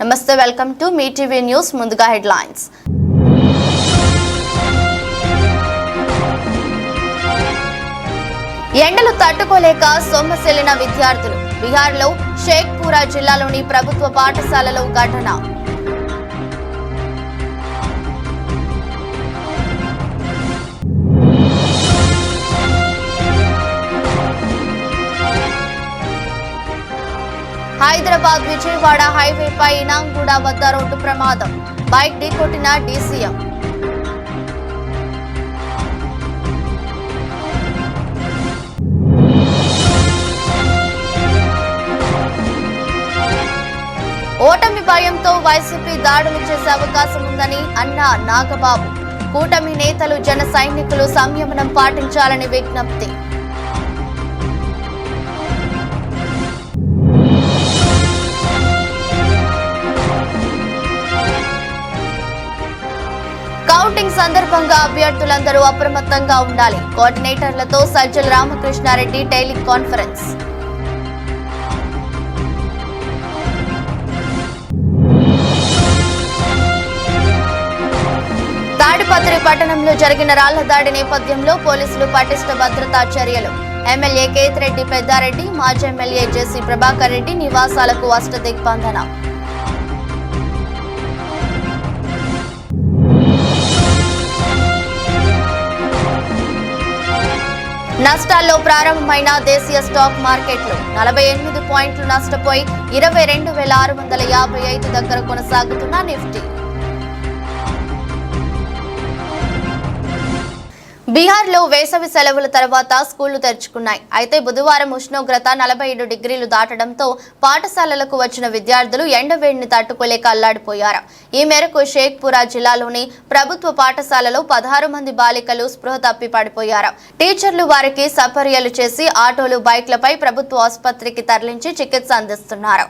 నమస్తే, welcome to me TV news. ముందుగా headlines. ఎండలు తట్టుకోలేక సొమ్మసిల్లిన విద్యార్థులు. బీహార్లో షేక్పురా జిల్లాలోని ప్రభుత్వ పాఠశాలలో ఘటన. హైదరాబాద్ విజయవాడ హైవేపై ఇనాంగూడ వద్ద రోడ్డు ప్రమాదం. బైక్ ఢీకొట్టిన డీసీఎం. ఓటమి భయంతో వైసీపీ దాడులు చేసే అవకాశం ఉందని అన్న నాగబాబు. కూటమి నేతలు జన సైనికులు సంయమనం పాటించాలని విజ్ఞప్తి. కౌంటింగ్ సందర్భంగా అభ్యర్థులందరూ అప్రమత్తంగా ఉండాలి. కోఆర్డినేటర్లతో సజ్జల రామకృష్ణారెడ్డి టెలికాన్ఫరెన్స్. తాడిపత్రి పట్టణంలో జరిగిన రాళ్ల దాడి నేపథ్యంలో పోలీసులు పటిష్ట భద్రతా చర్యలు. ఎమ్మెల్యే కేతిరెడ్డి పెద్దారెడ్డి, మాజీ ఎమ్మెల్యే జేసీ ప్రభాకర్ రెడ్డి నివాసాలకు అష్టదిగ్బంధన. నష్టాల్లో ప్రారంభమైన దేశీయ స్టాక్ మార్కెట్లు 48 పాయింట్లు నష్టపోయి 22,655 దగ్గర కొనసాగుతున్న నిఫ్టీ. బీహార్లో వేసవి సెలవుల తర్వాత స్కూళ్లు తెరుచుకున్నాయి. అయితే బుధవారం ఉష్ణోగ్రత 47 డిగ్రీలు దాటడంతో పాఠశాలలకు వచ్చిన విద్యార్థులు ఎండవేడిని తట్టుకోలేక అల్లాడిపోయారు. ఈ మేరకు షేక్పురా జిల్లాలోని ప్రభుత్వ పాఠశాలలో 16 మంది బాలికలు స్పృహ తప్పి పడిపోయారు. టీచర్లు వారికి సపర్యలు చేసి ఆటోలు, బైక్లపై ప్రభుత్వ ఆసుపత్రికి తరలించి చికిత్స అందిస్తున్నారు.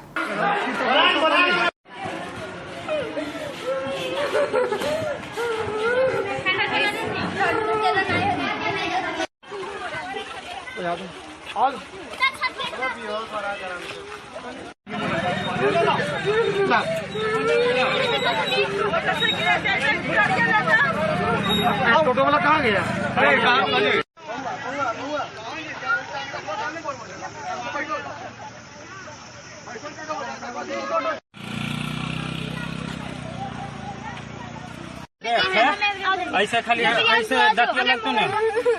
टोटो वाला कहाँ गया? ऐसे खाली ऐसे दतिया लगते ने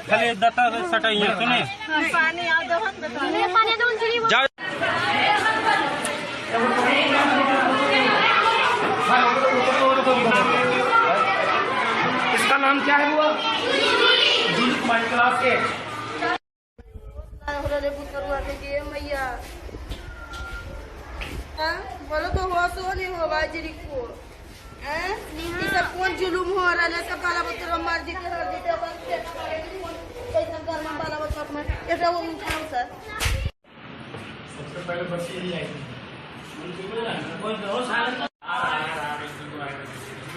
खाली दता सटाइए सुने इसका नाम क्या है? वो क्लास के बोलो तो हो सो नहीं हो बाजरी को सब कौन जुलूम हो रहा है? सब बाला बच्चों मार देते कर देते कैसा करना बाला बच्चों में ऐसा वो उठाओ सर. सबसे पहले बच्ची ही आएगी.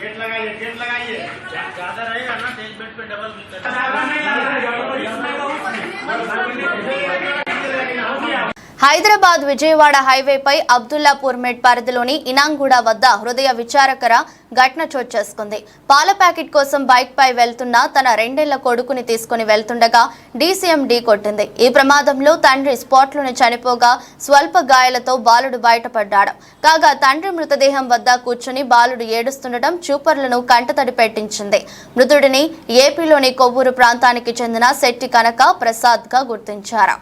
गेट लगाइए ज्यादा रहेगा ना, एक बेड पे डबल హైదరాబాద్ విజయవాడ హైవేపై అబ్దుల్లాపూర్ మెడ్ పరిధిలోని ఇనాంగూడ వద్ద హృదయ విచారకర ఘటన చోటు చేసుకుంది. పాల ప్యాకెట్ కోసం బైక్ పై వెళ్తున్న తన 2 ఏళ్ల కొడుకుని తీసుకుని వెళ్తుండగా డీసీఎం ఢీ కొట్టింది. ఈ ప్రమాదంలో తండ్రి స్పాట్లోనే చనిపోగా స్వల్ప గాయాలతో బాలుడు బయటపడ్డాడు. కాగా తండ్రి మృతదేహం వద్ద కూర్చుని బాలుడు ఏడుస్తుండటం చూపర్లను కంటతడి పెట్టించింది. మృతుడిని ఏపీలోని కొవ్వూరు ప్రాంతానికి చెందిన శెట్టి కనక ప్రసాద్ గా గుర్తించారు.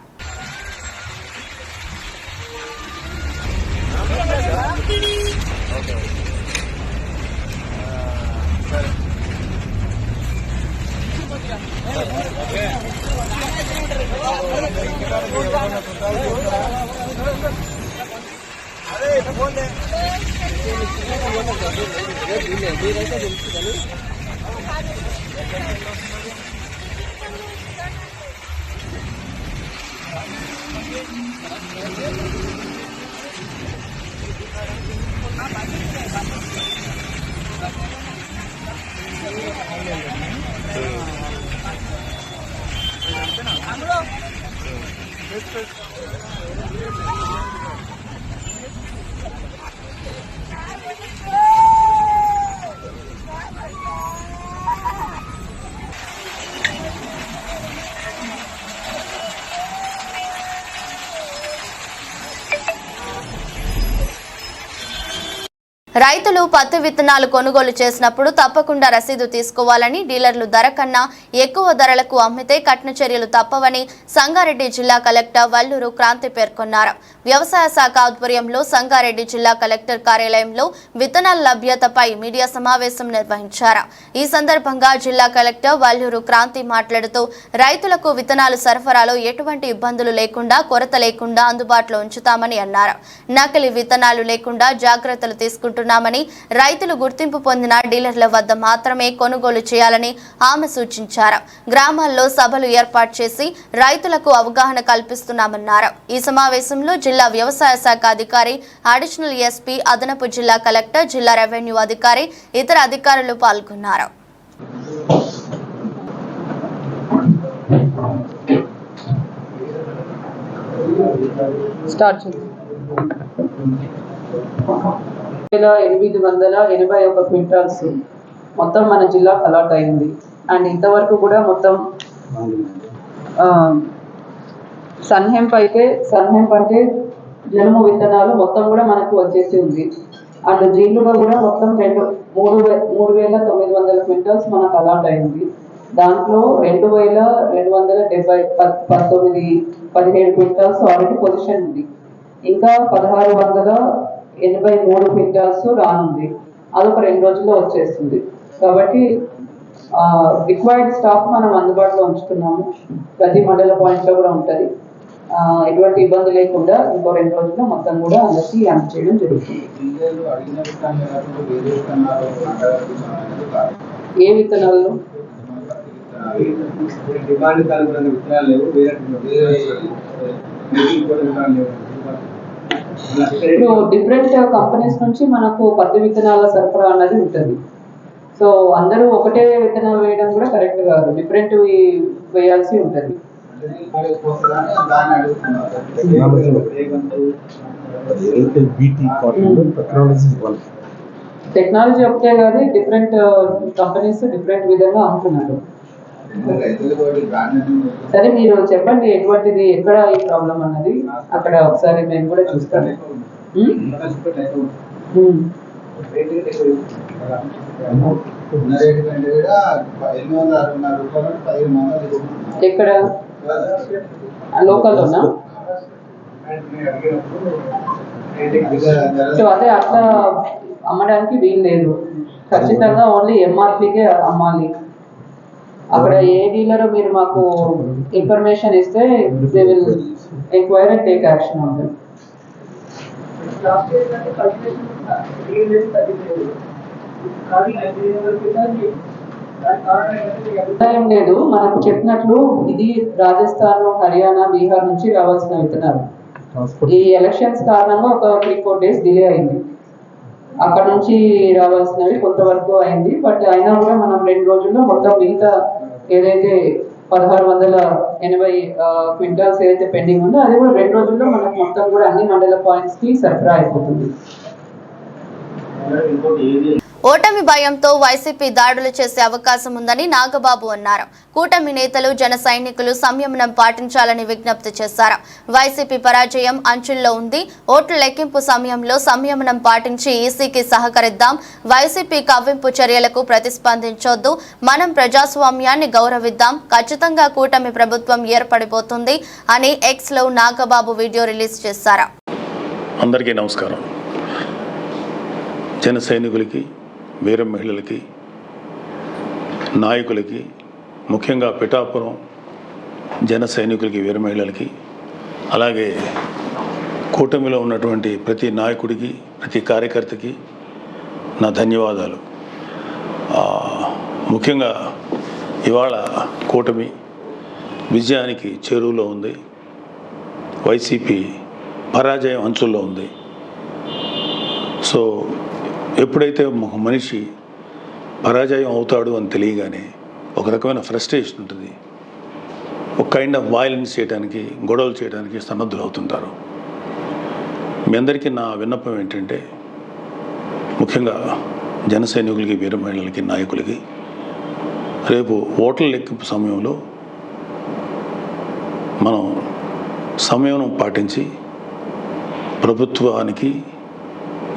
రైతులు పత్తి విత్తనాలు కొనుగోలు చేసినప్పుడు తప్పకుండా రసీదు తీసుకోవాలని, డీలర్లు ధర కన్నా ఎక్కువ ధరలకు అమ్మితే కఠిన చర్యలు తప్పవని సంగారెడ్డి జిల్లా కలెక్టర్ వల్లూరు క్రాంతి పేర్కొన్నారు. వ్యవసాయ శాఖ ఆధ్వర్యంలో సంగారెడ్డి జిల్లా కలెక్టర్ కార్యాలయంలో విత్తనాల లభ్యతపై మీడియా సమావేశం నిర్వహించారు. ఈ సందర్భంగా జిల్లా కలెక్టర్ వల్లూరు క్రాంతి మాట్లాడుతూ రైతులకు విత్తనాలు సరఫరాలో ఎటువంటి ఇబ్బందులు లేకుండా, కొరత లేకుండా అందుబాటులో ఉంచుతామని అన్నారు. నకిలీ విత్తనాలు లేకుండా జాగ్రత్తలు తీసుకుంటున్నామని, రైతులు గుర్తింపు పొందిన డీలర్ల వద్ద మాత్రమే కొనుగోలు చేయాలని ఆమె సూచించారు. గ్రామాల్లో సభలు ఏర్పాటు చేసి రైతులకు అవగాహన కల్పిస్తున్నామన్నారు. ఈ సమావేశంలో జిల్లా వ్యవసాయ శాఖ అధికారి, అడిషనల్ ఎస్పీ, అదనపు జిల్లా కలెక్టర్, జిల్లా రెవెన్యూ అధికారి, ఇతర అధికారులు పాల్గొన్నారు. స్టార్ట్ 881 క్వింటాల్స్ మొత్తం మన జిల్లాకు అలాట్ అయింది. అండ్ ఇంతవరకు కూడా మొత్తం సన్హెంప్ అంటే జనుము విత్తనాలు మొత్తం కూడా మనకు వచ్చేసి ఉంది. అండ్ జీలుగా కూడా మొత్తం 3,900 క్వింటాల్స్ మనకు అలాట్ అయింది. దాంట్లో 2,217 క్వింటాల్స్ ఆల్రెడీ పొజిషన్ ఉంది. ఇంకా 1,683 క్వింటాల్స్ రానుంది. అదొక 2 రోజుల్లో వచ్చేస్తుంది. కాబట్టి రిక్వైర్డ్ స్టాక్ మనం అందుబాటులో ఉంచుతున్నాము. ప్రతి మండల పాయింట్లో కూడా ఉంటుంది. ఎటువంటి ఇబ్బంది లేకుండా ఇంకో 2 రోజుల్లో మొత్తం కూడా అందరికీ యాడ్ చేయడం జరుగుతుంది. ఏ విత్తనాలు? ఇప్పుడు డిఫరెంట్ కంపెనీస్ నుంచి మనకు పత్తి విత్తనాల సరఫరా అన్నది ఉంటుంది. సో అందరూ ఒకటే విత్తనాలు వేయడం కూడా కరెక్ట్ కాదు, డిఫరెంట్ వేయాల్సి ఉంటుంది. టెక్నాలజీ ఒకటే కాదు, డిఫరెంట్ కంపెనీస్ డిఫరెంట్ విధంగా అమ్ముతున్నారు. సరే, మీరు చెప్పండి ఎటువంటిది, ఎక్కడ ఈ ప్రాబ్లం అన్నది అక్కడ ఒకసారి మేము కూడా చూస్తాము. ఎక్కడ? లోకల్లోనా? సో అదే అట్లా అమ్మడానికి వీలు లేదు. ఖచ్చితంగా ఓన్లీ ఎంఆర్పీకే అమ్మాలి. అక్కడ ఏ డీలర్ మీరు మాకు ఇన్ఫర్మేషన్ ఇస్తే they will enquire and take action on them. ఏం లేదు, మనకు చెప్పినట్లు ఇది రాజస్థాన్, హర్యానా, బీహార్ నుంచి రావాల్సిన విత్తనాలు. ఈ ఎలక్షన్స్ కారణంగా ఒక 3-4 days డిలే అయింది. అక్కడ నుంచి రావాల్సినవి కొంతవరకు అయింది. బట్ అయినా కూడా మనం 2 రోజుల్లో మొత్తం మిగతా ఏదైతే 1,680 క్వింటాల్స్ ఏదైతే పెండింగ్ ఉందో అది కూడా 2 రోజుల్లో మనకు మొత్తం కూడా అన్ని మండల పాయింట్స్ కి సరఫరా అయిపోతుంది. ఓటమి భయంతో వైసీపీ దాడులు చేసే అవకాశం ఉందని నాగబాబు అన్నారు. కూటమి నేతలు, జన సైనికులు సంయమనం పాటించాలని విజ్ఞప్తి చేశారు. వైసీపీ పరాజయం అంచుల్లో ఉంది. ఓట్ల లెక్కింపు సమయంలో సంయమనం పాటించి ఈసీకి సహకరిద్దాం. వైసీపీ కవ్వింపు చర్యలకు ప్రతిస్పందించొద్దు. మనం ప్రజాస్వామ్యాన్ని గౌరవిద్దాం. ఖచ్చితంగా కూటమి ప్రభుత్వం ఏర్పడిపోతుంది అని ఎక్స్ లో నాగబాబు వీడియో రిలీజ్ చేశారు. అందరికీ నమస్కారం. జన సైనికులకి, వీర మహిళలకి, నాయకులకి, ముఖ్యంగా పిఠాపురం జన సైనికులకి, వీర మహిళలకి, అలాగే కూటమిలో ఉన్నటువంటి ప్రతి నాయకుడికి, ప్రతి కార్యకర్తకి నా ధన్యవాదాలు. ముఖ్యంగా ఇవాళ కూటమి విజయానికి చేరువలో ఉంది. వైసీపీ పరాజయం అంచుల్లో ఉంది. సో ఎప్పుడైతే ఒక మనిషి పరాజయం అవుతాడు అని తెలియగానే ఒక రకమైన ఫ్రస్ట్రేషన్ ఉంటుంది. ఒక కైండ్ ఆఫ్ వైలెన్స్ చేయడానికి, గొడవలు చేయడానికి సన్నద్ధులు అవుతుంటారు. మీ అందరికీ నా విన్నపం ఏంటంటే, ముఖ్యంగా జన సైనికులకి, వీర మహిళలకి, నాయకులకి రేపు ఓట్ల లెక్కింపు సమయంలో మనం సంయమనం పాటించి ప్రభుత్వానికి,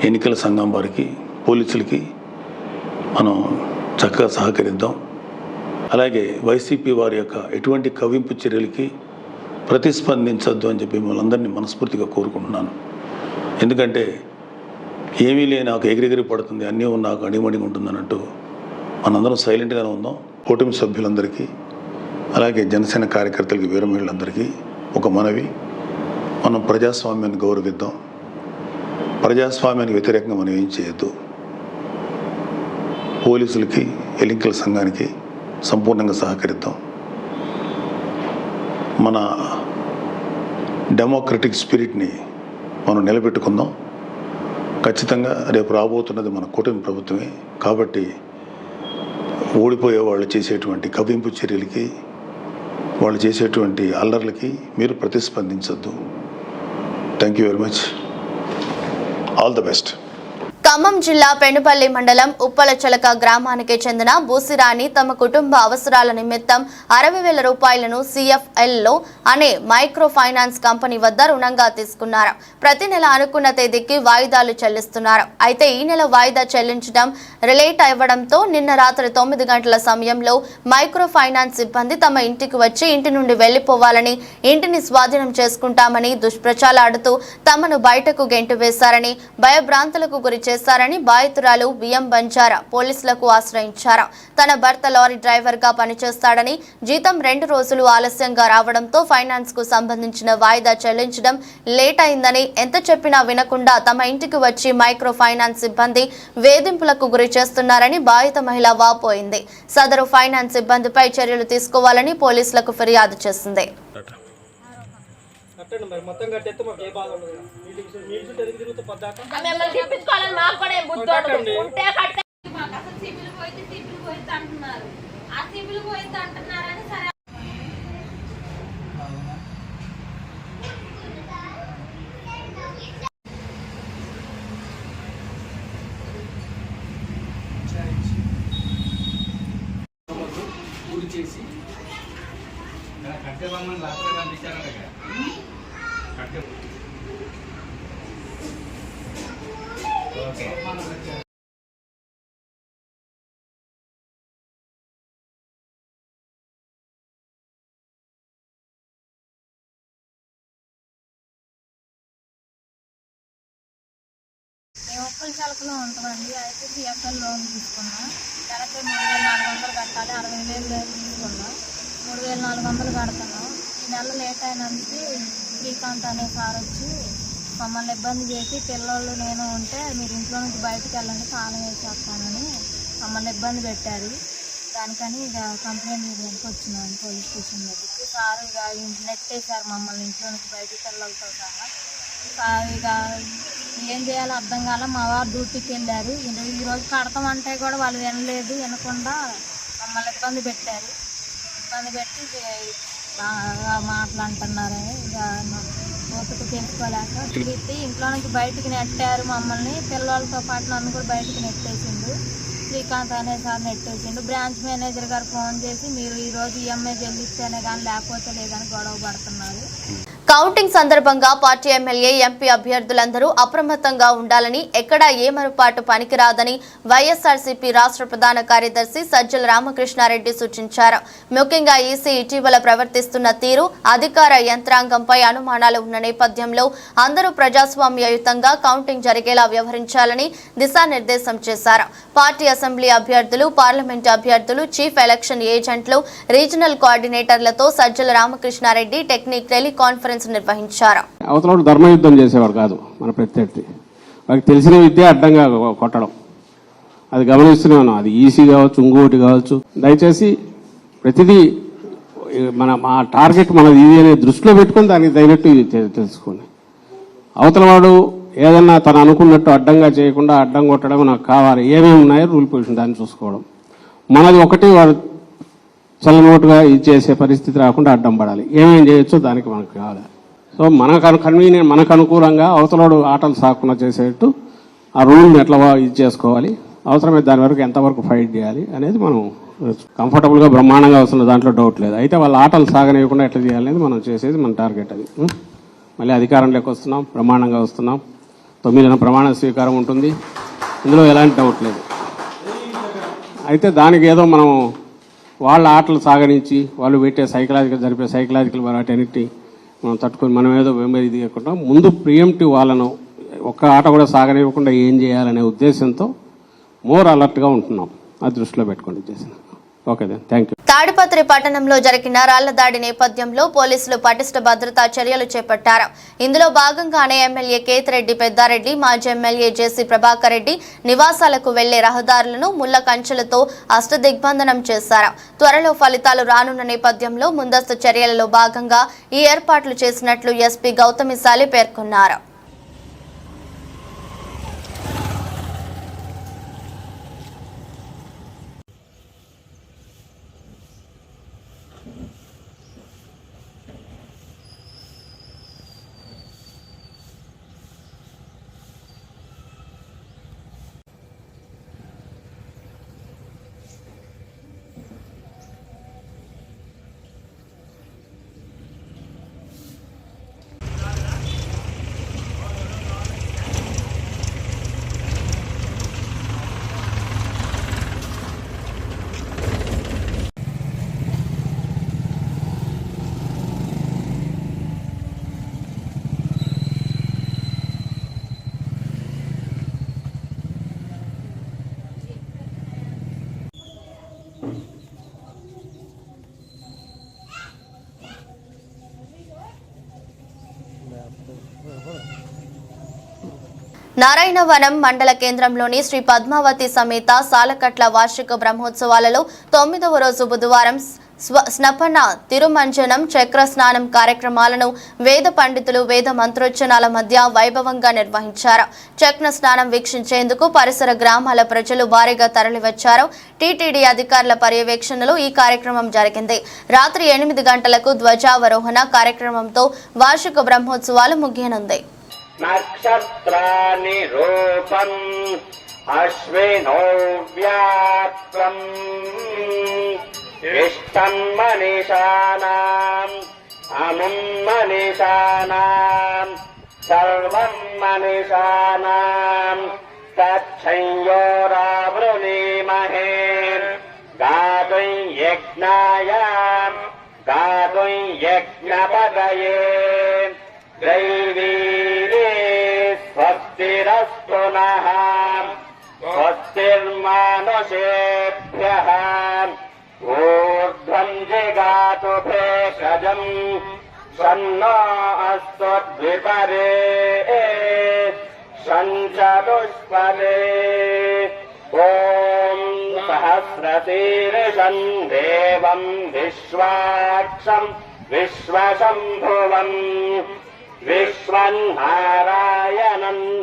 ఎన్నికల సంఘం వారికి పోలీసులకి మనం చక్కగా సహకరిద్దాం. అలాగే వైసీపీ వారి యొక్క ఎటువంటి కవ్వింపు చర్యలకి ప్రతిస్పందించద్దు అని చెప్పి మిమ్మల్ని అందరినీ మనస్ఫూర్తిగా కోరుకుంటున్నాను. ఎందుకంటే ఏమీ లేని నాకు ఎగిరెగిరి పడుతుంది, అన్నీ నాకు అడిమడిగా ఉంటుంది అన్నట్టు మనందరం సైలెంట్గానే ఉందాం. కూటమి సభ్యులందరికీ అలాగే జనసేన కార్యకర్తలకి వీరమహిళలందరికీ ఒక మనవి, మనం ప్రజాస్వామ్యాన్ని గౌరవిద్దాం. ప్రజాస్వామ్యానికి వ్యతిరేకంగా మనం ఏం చేయొద్దు. పోలీసులకి ఎన్నికల సంఘానికి సంపూర్ణంగా సహకరిద్దాం. మన డెమోక్రటిక్ స్పిరిట్ని మనం నిలబెట్టుకుందాం. ఖచ్చితంగా రేపు రాబోతున్నది మన కూటమి ప్రభుత్వమే కాబట్టి ఓడిపోయే వాళ్ళు చేసేటువంటి కవ్వింపు చర్యలకి, వాళ్ళు చేసేటువంటి అల్లర్లకి మీరు ప్రతిస్పందించద్దు. Thank you very much. All the best. Khammam జిల్లా పెనుపల్లి మండలం ఉప్పలచలక గ్రామానికి చెందిన బూసిరాణి తమ కుటుంబ అవసరాల నిమిత్తం 60,000 రూపాయలను CFLలో అనే మైక్రో ఫైనాన్స్ కంపెనీ వద్ద రుణంగా తీసుకున్నారు. ప్రతి నెల అనుకున్న తేదీకి వాయిదాలు చెల్లిస్తున్నారు. అయితే ఈ నెల వాయిదా చెల్లించడం రిలేట్ అవ్వడంతో నిన్న రాత్రి 9 గంటల సమయంలో మైక్రో ఫైనాన్స్ సిబ్బంది తమ ఇంటికి వచ్చి ఇంటి నుండి వెళ్లిపోవాలని, ఇంటిని స్వాధీనం చేసుకుంటామని దుష్ప్రచారాడుతూ తమను బయటకు గెంటు వేశారని, భయభ్రాంతులకు గురి చేశారని బాధితురాలు బియ్యం బంజారా పోలీసులకు ఆశ్రయించారు. తన భర్త లారీ డ్రైవర్ గా పనిచేస్తాడని, జీతం 2 రోజులు ఆలస్యంగా రావడంతో ఫైనాన్స్ కు సంబంధించిన వాయిదా చెల్లించడం లేట్ అయిందని, ఎంత చెప్పినా వినకుండా తమ ఇంటికి వచ్చి మైక్రో ఫైనాన్స్ సిబ్బంది వేధింపులకు గురి చేస్తున్నారని బాధిత మహిళ వాపోయింది. సదరు ఫైనాన్స్ సిబ్బందిపై చర్యలు తీసుకోవాలని పోలీసులకు ఫిర్యాదు చేసింది. మరి మొత్తం కట్టేస్తే మాకు ఏ బాధ ఉండదు. మీల్స్ తిరుగుతూ పొద్దాక మిమ్మల్ని తిప్పించుకోవాలని మాకు కూడా ఏం బుద్ధి ఉండదు. ఉంటే కట్టే మాకు అసలు సిబిల్ పోయితే అంటున్నారు. ఆ సిబిల్ పోయితే అంటున్నారని సరే చేసి కట్టేవాళ్ళని లాస్ట్ పంపించారంట కట్టే ఓకే. మేము ఉప్పలచలకలో ఉంటామండి. అయితే CFL లోన్ తీసుకున్నాం. నెలకి 3,400 కట్టాలి. 60,000 తీసుకున్నాం. 3,400 కడుతున్నాం. ఈ నెల లేట్ అయినందుకు శ్రీకాంత్ అనే సార్ వచ్చి మమ్మల్ని ఇబ్బంది చేసి, పిల్లలు నేను ఉంటే మీరు ఇంట్లో నుంచి బయటకు వెళ్ళండి, తాళం వేసేస్తానని మమ్మల్ని ఇబ్బంది పెట్టారు. దానికని ఇక కంప్లైంట్ ఇవ్వడానికి వచ్చినాను పోలీస్ స్టేషన్ దగ్గరికి. సార్ ఇక నెట్టేశారు మమ్మల్ని ఇంట్లో నుంచి బయటికి పిల్లలతో సహా. సార్ ఇక ఏం చేయాలో అర్థం కాల. మా వారు డ్యూటీకి వెళ్ళారు. ఈరోజు కడతామంటే కూడా వాళ్ళు వినలేదు, వినకుండా మమ్మల్ని ఇబ్బంది పెట్టారు. ఇబ్బంది పెట్టి బాగా మాట్లాడుతున్నారని ఇక ఓపిక తెలుసుకోలేక తిరిగి ఇంట్లో నుంచి బయటికి నెట్టారు మమ్మల్ని. పిల్లలతో పాటు నన్ను కూడా బయటికి నెట్టేసిండు. శ్రీకాంత్ అనే సార్ నెట్టేసిండు. బ్రాంచ్ మేనేజర్ గారు ఫోన్ చేసి మీరు ఈరోజు EMI చెల్లిస్తేనే కానీ లేకపోతే లేదని గొడవ పడుతున్నారు. కౌంటింగ్ సందర్భంగా పార్టీ ఎమ్మెల్యే, ఎంపీ అభ్యర్థులందరూ అప్రమత్తంగా ఉండాలని, ఎక్కడా ఏమరుపాటు పనికిరాదని వైఎస్ఆర్సీపీ రాష్ట్ర ప్రధాన కార్యదర్శి సజ్జల రామకృష్ణారెడ్డి సూచించారు. ముఖ్యంగా ఈసీ ఇటీవల ప్రవర్తిస్తున్న తీరు, అధికార యంత్రాంగంపై అనుమానాలు ఉన్న నేపథ్యంలో అందరూ ప్రజాస్వామ్యయుతంగా కౌంటింగ్ జరిగేలా వ్యవహరించాలని దిశానిర్దేశం చేశారు. పార్టీ అసెంబ్లీ అభ్యర్థులు, పార్లమెంటు అభ్యర్థులు, చీఫ్ ఎలక్షన్ ఏజెంట్లు, రీజనల్ కోఆర్డినేటర్లతో సజ్జల రామకృష్ణారెడ్డి టెక్నిక్ టెలికాన్ఫరెన్స్ నిర్వహించారు. అవతల ధర్మయుద్ధం చేసేవాడు కాదు మన ప్రత్యర్థి. వాళ్ళకి తెలిసిన విద్య అడ్డంగా కొట్టడం, అది గమనిస్తూనే ఉన్నాం. అది ఈసీ కావచ్చు, ఇంకోటి కావచ్చు. దయచేసి ప్రతిదీ మా టార్గెట్ మనది ఇది అనే దృష్టిలో పెట్టుకొని దానికి తగినట్టు తెలుసుకోండి. అవతల వాడు ఏదన్నా తను అనుకున్నట్టు అడ్డంగా చేయకుండా అడ్డం కొట్టడం నాకు కావాలి. ఏమేమి ఉన్నాయో రూల్ పొజిషన్ దాన్ని చూసుకోవడం. మనది ఒకటి వాడు చల్లనోటుగా ఇది చేసే పరిస్థితి రాకుండా అడ్డం పడాలి. ఏమేం చేయొచ్చో దానికి మనకు కావాలి. సో కన్వీనియంట్, మనకు అనుకూలంగా అవతలోడు ఆటలు సాకుండా చేసేట్టు ఆ రూల్ని ఎట్లా ఇది చేసుకోవాలి, అవసరమైతే దాని వరకు ఎంతవరకు ఫైట్ చేయాలి అనేది మనం కంఫర్టబుల్గా బ్రహ్మాండంగా వస్తున్న దాంట్లో డౌట్ లేదు. అయితే వాళ్ళ ఆటలు సాగనివ్వకుండా ఎట్లా చేయాలనేది మనం చేసేది మన టార్గెట్. అది మళ్ళీ అధికారంలోకి వస్తున్నాం, బ్రహ్మాండంగా వస్తున్నాం. 9న ప్రమాణ స్వీకారం ఉంటుంది. ఇందులో ఎలాంటి డౌట్ లేదు. అయితే దానికి ఏదో మనం వాళ్ళ ఆటలు సాగరించి వాళ్ళు పెట్టే జరిపే సైకలాజికల్ వాటన్నిటి మనం తట్టుకొని మనం ఏదో ఇది కాకుండా ముందు ప్రియంటివ్ వాళ్ళను ఒక్క ఆట కూడా సాగనివ్వకుండా ఏం చేయాలనే ఉద్దేశంతో మోర్ అలర్ట్గా ఉంటున్నాం. అది దృష్టిలో పెట్టుకోండి చేసిన. Okay then, thank you. Tadipatri పట్టణంలో జరిగిన రాళ్ల దాడి నేపథ్యంలో పోలీసులు పటిష్ట భద్రతా చర్యలు చేపట్టారు. ఇందులో భాగంగానే ఎమ్మెల్యే కేతిరెడ్డి పెద్దారెడ్డి, మాజీ ఎమ్మెల్యే జేసీ ప్రభాకర్ రెడ్డి నివాసాలకు వెళ్లే రహదారులను ముళ్ల కంచెలతో అష్టదిగ్బంధనం చేశారు. త్వరలో ఫలితాలు రానున్న నేపథ్యంలో ముందస్తు చర్యలలో భాగంగా ఈ ఏర్పాట్లు చేసినట్లు ఎస్పీ గౌతమిశాలి పేర్కొన్నారు. నారాయణవనం మండల కేంద్రంలోని శ్రీ పద్మావతి సమేత సాలకట్ల వార్షిక బ్రహ్మోత్సవాలలో 9వ రోజు బుధవారం స్నపన తిరుమంజనం చక్ర స్నానం కార్యక్రమాలను వేద పండితులు వేద మంత్రోచ్చనాల మధ్య వైభవంగా నిర్వహించారు. చక్ర స్నానం వీక్షించేందుకు పరిసర గ్రామాల ప్రజలు భారీగా తరలివచ్చారు. టీటీడీ అధికారుల పర్యవేక్షణలో ఈ కార్యక్రమం జరిగింది. రాత్రి 8 గంటలకు ధ్వజావరోహణ కార్యక్రమంతో వార్షిక బ్రహ్మోత్సవాలు ముగియనుంది. నక్షత్రాని రూపం అశ్వినో వ్యాప్తం ఇష్టం మనీషానాం అముం మనీషానాం సర్వం మనీషానాం తచ్చంయోరావృణీమహే గాతుం యజ్ఞాయ గాతుం యజ్ఞపదయే దైవీ స్వస్తిరస్తు నః స్వస్తిర్మానుషేభ్యః ఊర్ధ్వం జిగాతు భేషజం షన్నో అస్తు ద్విపరే షంచతుష్పదే ఓం సహస్రశీర్షం దేవం విశ్వాక్షం విశ్వశంభువం విశ్వన్నారాయణం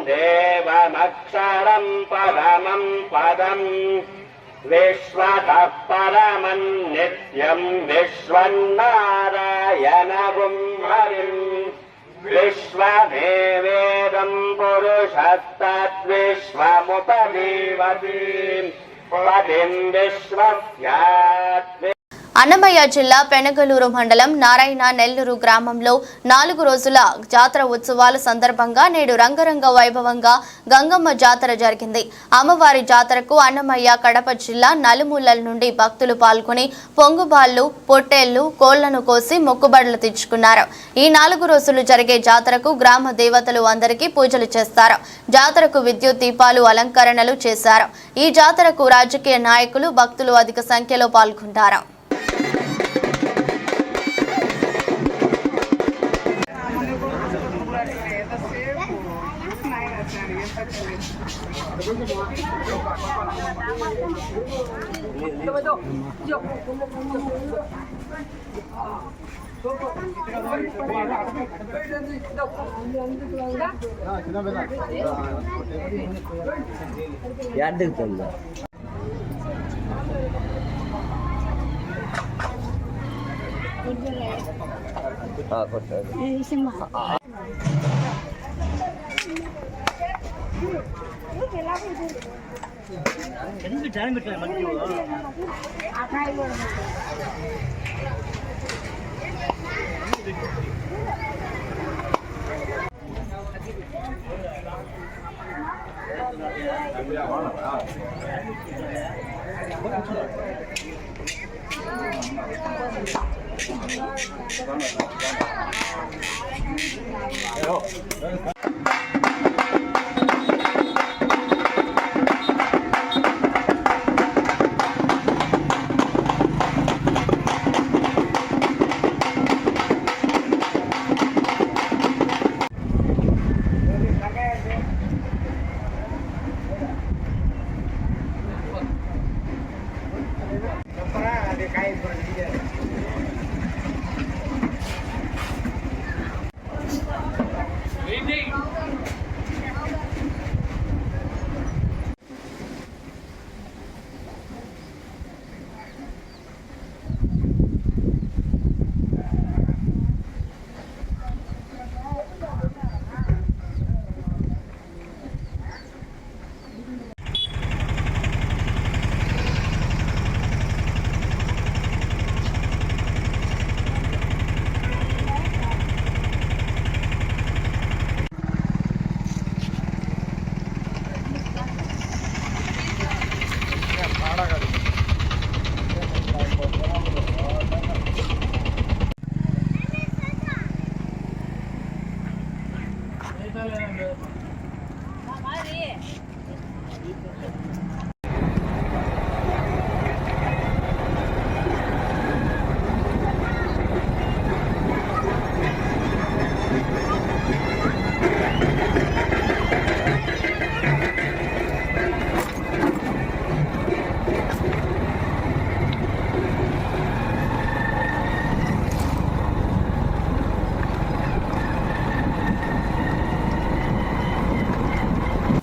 దేవమక్షరం పరమం పదం విశ్వతః పరమం నిత్యం విశ్వన్నారాయణగుం హరిం విశ్వదేవేదం పురుషస్తద్విశ్వముపజీవతి పదిం విశ్వస్యాత్. అన్నమయ్య జిల్లా పెనగలూరు మండలం నారాయణ నెల్లూరు గ్రామంలో 4 రోజుల జాతర ఉత్సవాల సందర్భంగా నేడు రంగరంగ వైభవంగా గంగమ్మ జాతర జరిగింది. అమ్మవారి జాతరకు అన్నమయ్య కడప జిల్లా నలుమూలల నుండి భక్తులు పాల్గొని పొంగుబాళ్లు, పొట్టేళ్లు, కోళ్లను కోసి మొక్కుబడులు తెచ్చుకున్నారు. ఈ 4 రోజులు జరిగే జాతరకు గ్రామ దేవతలు అందరికీ పూజలు చేస్తారు. జాతరకు విద్యుత్ దీపాలు అలంకరణలు చేశారు. ఈ జాతరకు రాజకీయ నాయకులు, భక్తులు అధిక సంఖ్యలో పాల్గొంటారు.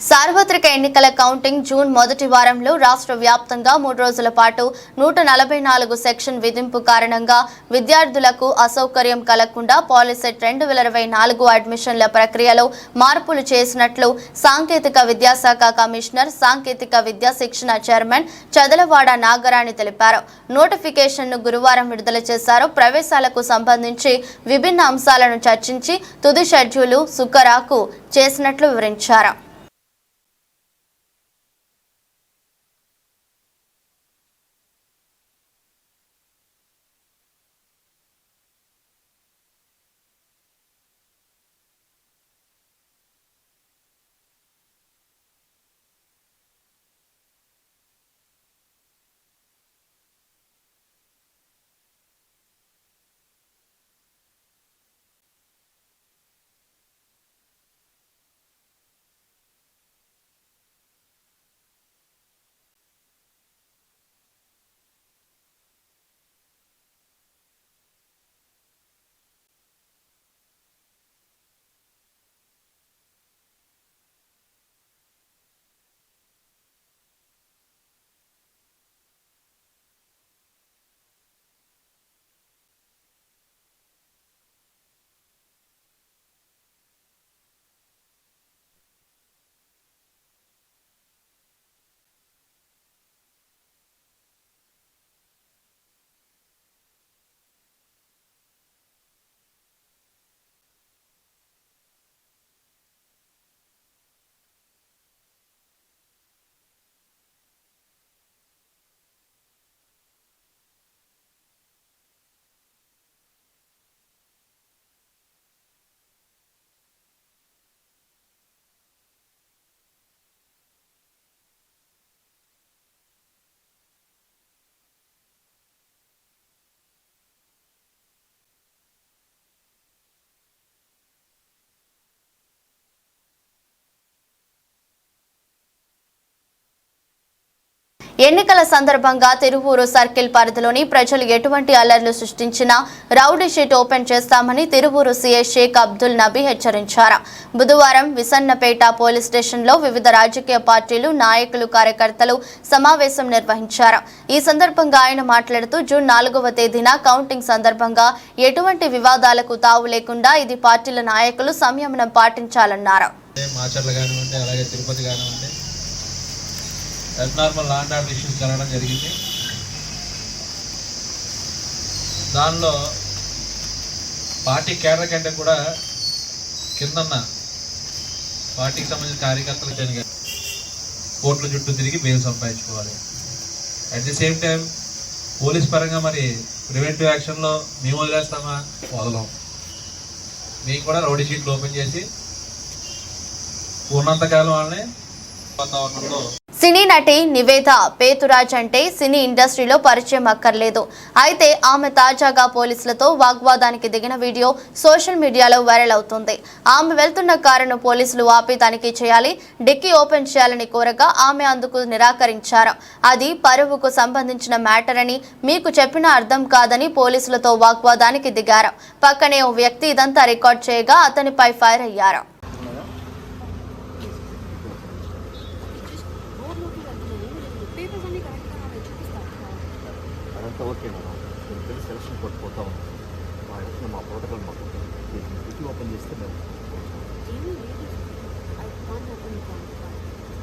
సార్వత్రిక ఎన్నికల కౌంటింగ్ జూన్ మొదటి వారంలో రాష్ట్ర వ్యాప్తంగా 3 రోజుల పాటు 144 సెక్షన్ విధింపు కారణంగా విద్యార్థులకు అసౌకర్యం కలగకుండా పాలిసెట్ 2024 అడ్మిషన్ల ప్రక్రియలో మార్పులు చేసినట్లు సాంకేతిక విద్యాశాఖ కమిషనర్ సాంకేతిక విద్యా శిక్షణ చైర్మన్ చదలవాడ నాగరాణి తెలిపారు. నోటిఫికేషన్ను గురువారం విడుదల చేశారు. ప్రవేశాలకు సంబంధించి విభిన్న అంశాలను చర్చించి తుది షెడ్యూలు సుఖరాకు చేసినట్లు వివరించారు. ఎన్నికల సందర్భంగా తిరువూరు సర్కిల్ పరిధిలోని ప్రజలు ఎటువంటి అల్లర్లు సృష్టించినా రౌడీ షీట్ ఓపెన్ చేస్తామని తిరువూరు సీఐ షేక్ అబ్దుల్ నబీ హెచ్చరించారు. బుధవారం విసన్నపేట పోలీస్ స్టేషన్లో వివిధ రాజకీయ పార్టీలు నాయకులు కార్యకర్తలు సమావేశం నిర్వహించారు. ఈ సందర్భంగా ఆయన మాట్లాడుతూ జూన్ 4వ తేదీన కౌంటింగ్ సందర్భంగా ఎటువంటి వివాదాలకు తావు లేకుండా ఇది పార్టీల నాయకులు సంయమనం పాటించాలన్నారు. అబ్నార్మల్ ల్యాండ్ ఆర్డర్ ఇష్యూస్ జరగడం జరిగింది. దానిలో పార్టీ కేడర్ కంటే కూడా కిందన్న పార్టీకి సంబంధించిన కార్యకర్తలు జరిగారు. కోర్టుల చుట్టూ తిరిగి బెయిల్ సంపాదించుకోవాలి. At the same time police పరంగా మరి ప్రివెంటివ్ యాక్షన్లో మేము వదిలేస్తామా? వదలం. మీకు కూడా రౌడీ షీట్లు ఓపెన్ చేసి ఉన్నంతకాలం వాళ్ళని వాతావరణంలో. సినీ నటి నివేద పేతురాజ్ అంటే సినీ ఇండస్ట్రీలో పరిచయం అక్కర్లేదు. అయితే ఆమె తాజాగా పోలీసులతో వాగ్వాదానికి దిగిన వీడియో సోషల్ మీడియాలో వైరల్ అవుతుంది. ఆమె వెళ్తున్న కారును పోలీసులు ఆపి తనిఖీ చేయాలి, డిక్కీ ఓపెన్ చేయాలని కోరగా ఆమె అందుకు నిరాకరించారు. అది పరువుకు సంబంధించిన మ్యాటర్ అని మీకు చెప్పిన అర్థం కాదని పోలీసులతో వాగ్వాదానికి దిగారు. పక్కనే ఓ వ్యక్తి ఇదంతా రికార్డ్ చేయగా అతనిపై ఫైర్ అయ్యారు. ఓకే మేడం, నేను సెలక్షన్ కొట్టుపోతా ఉన్నాను. మా ఎలక్షన్ మా ప్రోటోకాల్ మాకు డిక్కీ ఓపెన్ చేస్తే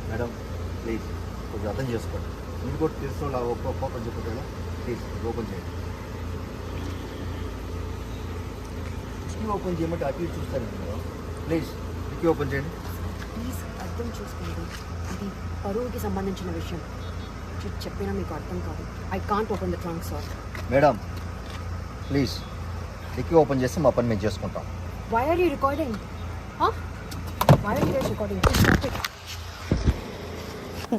మేడం ప్లీజ్ కొంచెం అర్థం చేసుకోండి. మీరు కూడా తెలిసిన వాళ్ళు ఓపెన్ చెప్పుకుంటా ప్లీజ్ ఓపెన్ చేయండి. డిక్కీ ఓపెన్ చేయమంటే అటు ఇటు చూస్తాను మేడం. ప్లీజ్ డిక్కీ ఓపెన్ చేయండి. ప్లీజ్ అర్థం చేసుకోండి, ఇది పరువుకి సంబంధించిన విషయం. చెప్పినా మీకు అర్థం కాదు. I can't open the trunk sir. Madam please dicky open చేస్తే మా పని మేము చేసుకుంటాం. Why are you recording? Why are you recording?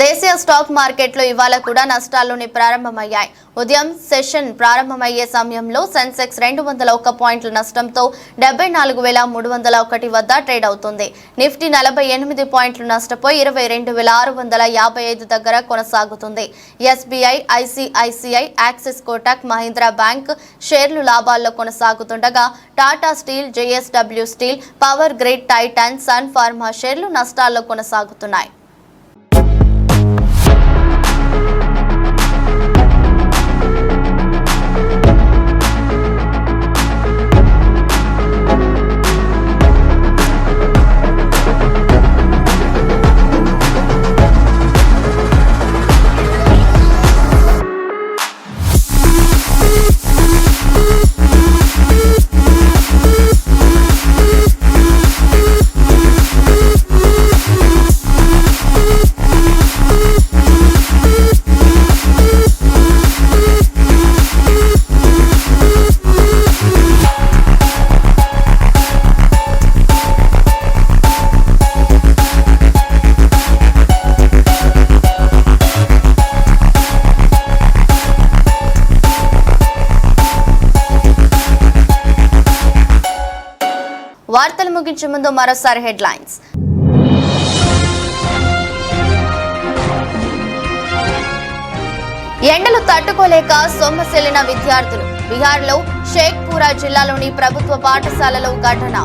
దేశీయ స్టాక్ మార్కెట్లు ఇవాళ కూడా నష్టాల్లోనే ప్రారంభమయ్యాయి. ఉదయం సెషన్ ప్రారంభమయ్యే సమయంలో సెన్సెక్స్ 201 పాయింట్ల నష్టంతో 74,301 వద్ద ట్రేడ్ అవుతుంది. నిఫ్టీ 48 పాయింట్లు నష్టపోయి 22,655 దగ్గర కొనసాగుతుంది. SBI, ICICI, Axis, Kotak Mahindra Bank షేర్లు లాభాల్లో కొనసాగుతుండగా Tata Steel, JSW Steel, Power Grid, Titan, Sun Pharma షేర్లు నష్టాల్లో కొనసాగుతున్నాయి. వార్తలు ముగించే ముందు మరోసారి హెడ్లైన్స్. ఎండలు తట్టుకోలేక సొమ్మసిల్లిన విద్యార్థులు. బీహార్లో షేక్పురా జిల్లాలోని ప్రభుత్వ పాఠశాలలో ఘటన.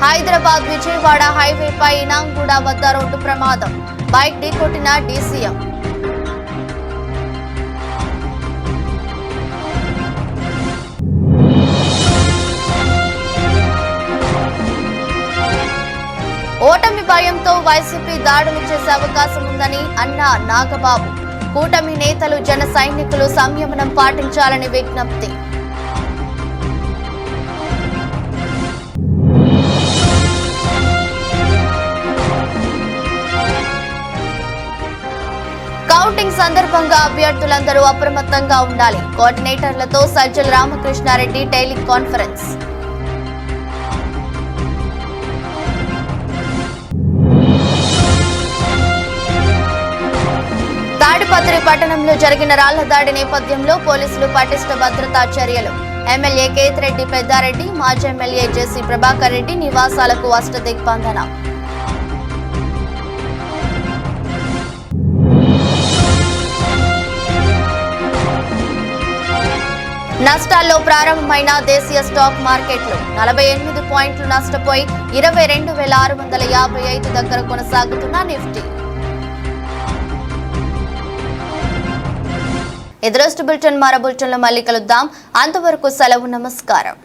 హైదరాబాద్ విజయవాడ హైవేపై ఇనాంగూడ వద్ద రోడ్డు ప్రమాదం. బైక్ ఢీకొట్టిన డీసీఎం. ఓటమి భయంతో వైసీపీ దాడులు చేసే అవకాశం ఉందని అన్న నాగబాబు. కూటమి నేతలు, జన సైనికులు సంయమనం పాటించాలని విజ్ఞప్తి. కౌంటింగ్ సందర్భంగా అభ్యర్థులందరూ అప్రమత్తంగా ఉండాలి. కోఆర్డినేటర్లతో సజ్జల రామకృష్ణారెడ్డి టెలికాన్ఫరెన్స్. తాడిపత్రి పట్టణంలో జరిగిన రాళ్ల దాడి నేపథ్యంలో పోలీసులు పటిష్ట భద్రతా చర్యలు. ఎమ్మెల్యే కేతిరెడ్డి పెద్దారెడ్డి, మాజీ ఎమ్మెల్యే జేసీ ప్రభాకర్ రెడ్డి నివాసాలకు అష్టదిగ్బంధన. నష్టాల్లో ప్రారంభమైన దేశీయ స్టాక్ మార్కెట్లు 48 పాయింట్లు నష్టపోయి 22,655 దగ్గర కొనసాగుతున్న నిఫ్టీ. ఎదురొస్ట్ బులెటిన్ మరో బులెటిన్లో మళ్ళీ కలుద్దాం. అంతవరకు సెలవు, నమస్కారం.